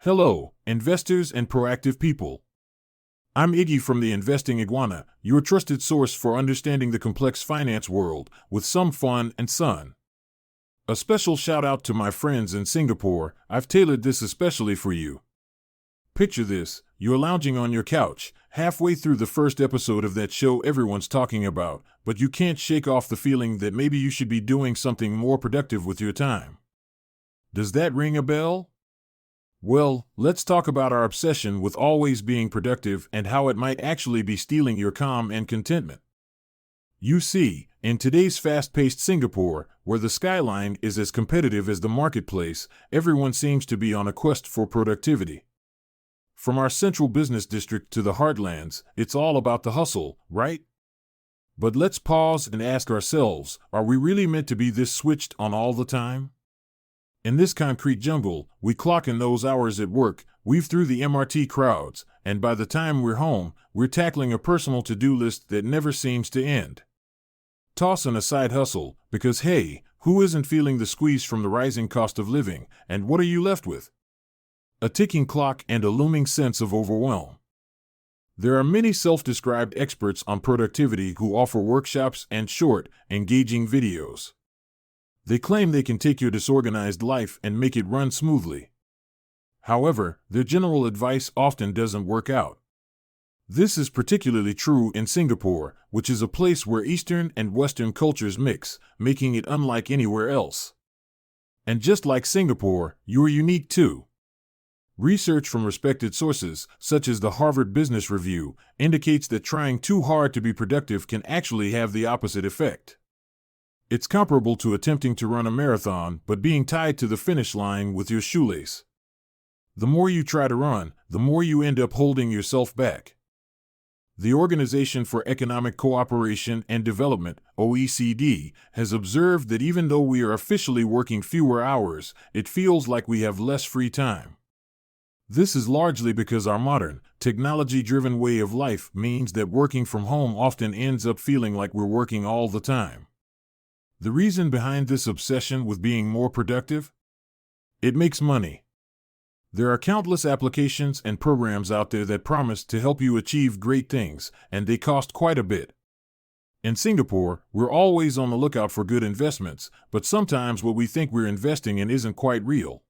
Hello, investors and proactive people. I'm Iggy from the Investing Iguana, your trusted source for understanding the complex finance world with some fun and sun. A special shout out to my friends in Singapore. I've tailored this especially for you. Picture this: you're lounging on your couch, halfway through the first episode of that show everyone's talking about, but you can't shake off the feeling that maybe you should be doing something more productive with your time. Does that ring a bell? Well, let's talk about our obsession with always being productive and how it might actually be stealing your calm and contentment. You see, in today's fast-paced Singapore, where the skyline is as competitive as the marketplace, everyone seems to be on a quest for productivity. From our central business district to the heartlands, it's all about the hustle, right? But let's pause and ask ourselves, are we really meant to be this switched on all the time? In this concrete jungle, we clock in those hours at work, weave through the MRT crowds, and by the time we're home, we're tackling a personal to-do list that never seems to end. Toss in a side hustle, because hey, who isn't feeling the squeeze from the rising cost of living, and what are you left with? A ticking clock and a looming sense of overwhelm. There are many self-described experts on productivity who offer workshops and short, engaging videos. They claim they can take your disorganized life and make it run smoothly. However, their general advice often doesn't work out. This is particularly true in Singapore, which is a place where Eastern and Western cultures mix, making it unlike anywhere else. And just like Singapore, you're unique too. Research from respected sources, such as the Harvard Business Review, indicates that trying too hard to be productive can actually have the opposite effect. It's comparable to attempting to run a marathon but being tied to the finish line with your shoelace. The more you try to run, the more you end up holding yourself back. The Organization for Economic Cooperation and Development, OECD, has observed that even though we are officially working fewer hours, it feels like we have less free time. This is largely because our modern, technology-driven way of life means that working from home often ends up feeling like we're working all the time. The reason behind this obsession with being more productive? It makes money. There are countless applications and programs out there that promise to help you achieve great things, and they cost quite a bit. In Singapore, we're always on the lookout for good investments, but sometimes what we think we're investing in isn't quite real.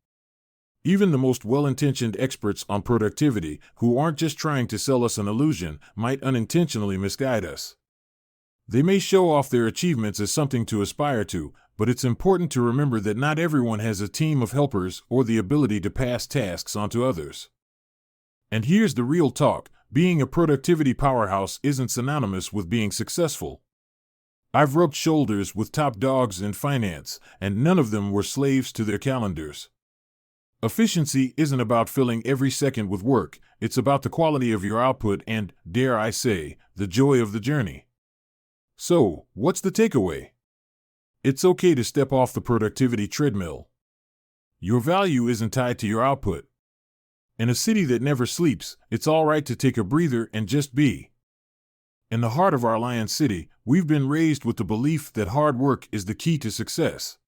Even the most well-intentioned experts on productivity, who aren't just trying to sell us an illusion, might unintentionally misguide us. They may show off their achievements as something to aspire to, but it's important to remember that not everyone has a team of helpers or the ability to pass tasks on to others. And here's the real talk: being a productivity powerhouse isn't synonymous with being successful. I've rubbed shoulders with top dogs in finance, and none of them were slaves to their calendars. Efficiency isn't about filling every second with work, it's about the quality of your output and, dare I say, the joy of the journey. So, what's the takeaway? It's okay to step off the productivity treadmill. Your value isn't tied to your output. In a city that never sleeps, it's all right to take a breather and just be. In the heart of our lion city, we've been raised with the belief that hard work is the key to success.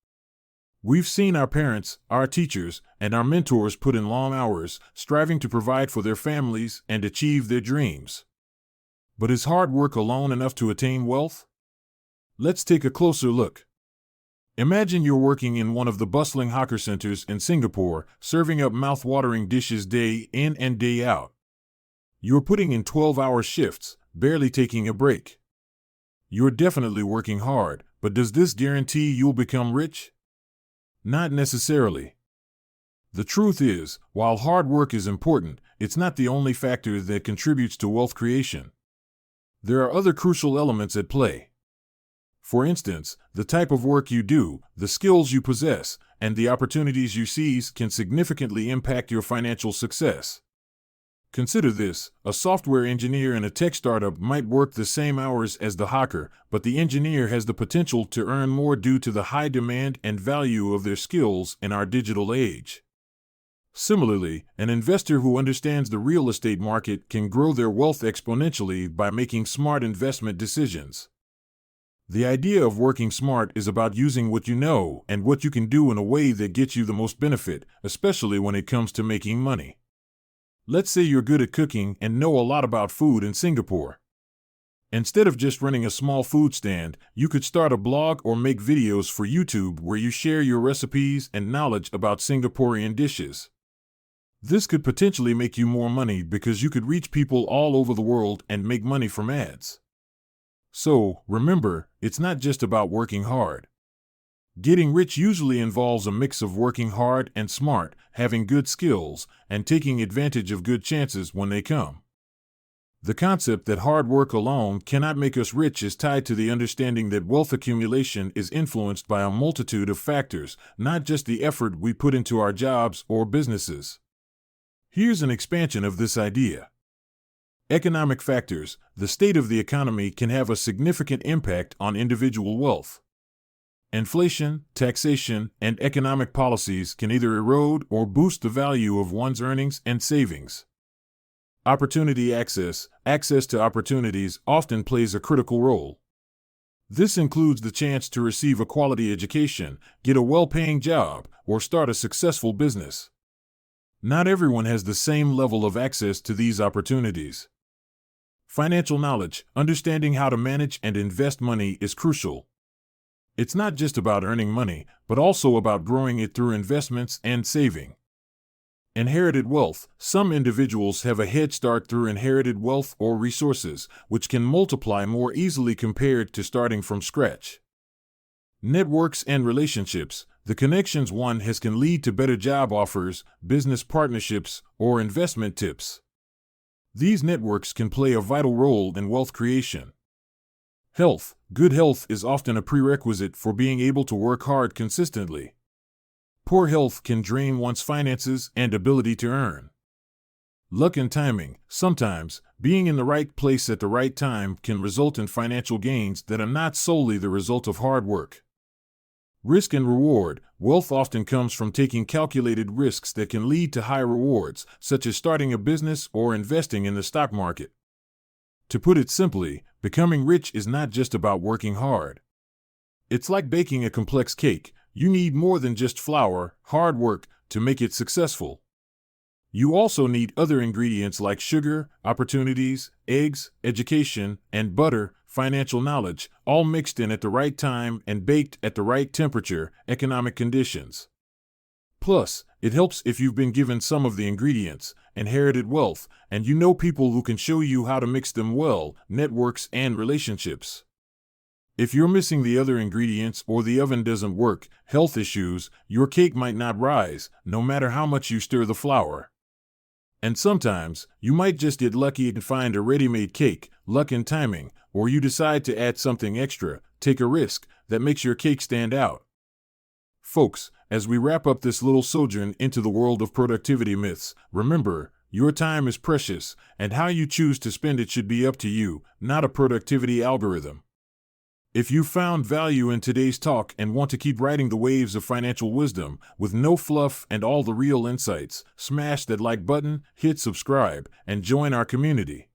We've seen our parents, our teachers, and our mentors put in long hours, striving to provide for their families and achieve their dreams. But is hard work alone enough to attain wealth? Let's take a closer look. Imagine you're working in one of the bustling hawker centers in Singapore, serving up mouth-watering dishes day in and day out. You're putting in 12-hour shifts, barely taking a break. You're definitely working hard, but does this guarantee you'll become rich? Not necessarily. The truth is, while hard work is important, it's not the only factor that contributes to wealth creation. There are other crucial elements at play. For instance, the type of work you do, the skills you possess, and the opportunities you seize can significantly impact your financial success. Consider this: a software engineer in a tech startup might work the same hours as the hawker, but the engineer has the potential to earn more due to the high demand and value of their skills in our digital age. Similarly, an investor who understands the real estate market can grow their wealth exponentially by making smart investment decisions. The idea of working smart is about using what you know and what you can do in a way that gets you the most benefit, especially when it comes to making money. Let's say you're good at cooking and know a lot about food in Singapore. Instead of just running a small food stand, you could start a blog or make videos for YouTube where you share your recipes and knowledge about Singaporean dishes. This could potentially make you more money because you could reach people all over the world and make money from ads. So, remember, it's not just about working hard. Getting rich usually involves a mix of working hard and smart, having good skills, and taking advantage of good chances when they come. The concept that hard work alone cannot make us rich is tied to the understanding that wealth accumulation is influenced by a multitude of factors, not just the effort we put into our jobs or businesses. Here's an expansion of this idea. Economic factors, the state of the economy, can have a significant impact on individual wealth. Inflation, taxation, and economic policies can either erode or boost the value of one's earnings and savings. Opportunity access to opportunities often plays a critical role. This includes the chance to receive a quality education, get a well-paying job, or start a successful business. Not everyone has the same level of access to these opportunities. Financial knowledge, understanding how to manage and invest money, is crucial. It's not just about earning money, but also about growing it through investments and saving. Inherited wealth. Some individuals have a head start through inherited wealth or resources, which can multiply more easily compared to starting from scratch. Networks and relationships. The connections one has can lead to better job offers, business partnerships, or investment tips. These networks can play a vital role in wealth creation. Health. Good health is often a prerequisite for being able to work hard consistently. Poor health can drain one's finances and ability to earn. Luck and timing. Sometimes, being in the right place at the right time can result in financial gains that are not solely the result of hard work. Risk and reward. Wealth often comes from taking calculated risks that can lead to high rewards, such as starting a business or investing in the stock market. To put it simply, becoming rich is not just about working hard. It's like baking a complex cake. You need more than just flour, hard work, to make it successful. You also need other ingredients like sugar, opportunities, eggs, education, and butter, financial knowledge, all mixed in at the right time and baked at the right temperature, economic conditions. Plus, it helps if you've been given some of the ingredients, inherited wealth, and you know people who can show you how to mix them well, networks and relationships. If you're missing the other ingredients or the oven doesn't work, health issues, your cake might not rise, no matter how much you stir the flour. And sometimes, you might just get lucky and find a ready-made cake, luck and timing, or you decide to add something extra, take a risk, that makes your cake stand out. Folks, as we wrap up this little sojourn into the world of productivity myths, remember, your time is precious, and how you choose to spend it should be up to you, not a productivity algorithm. If you found value in today's talk and want to keep riding the waves of financial wisdom with no fluff and all the real insights, smash that like button, hit subscribe, and join our community.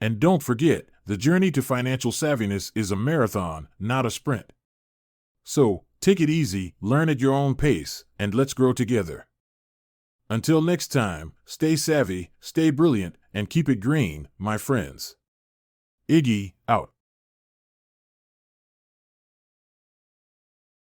And don't forget, the journey to financial savviness is a marathon, not a sprint. So, take it easy, learn at your own pace, and let's grow together. Until next time, stay savvy, stay brilliant, and keep it green, my friends. Iggy,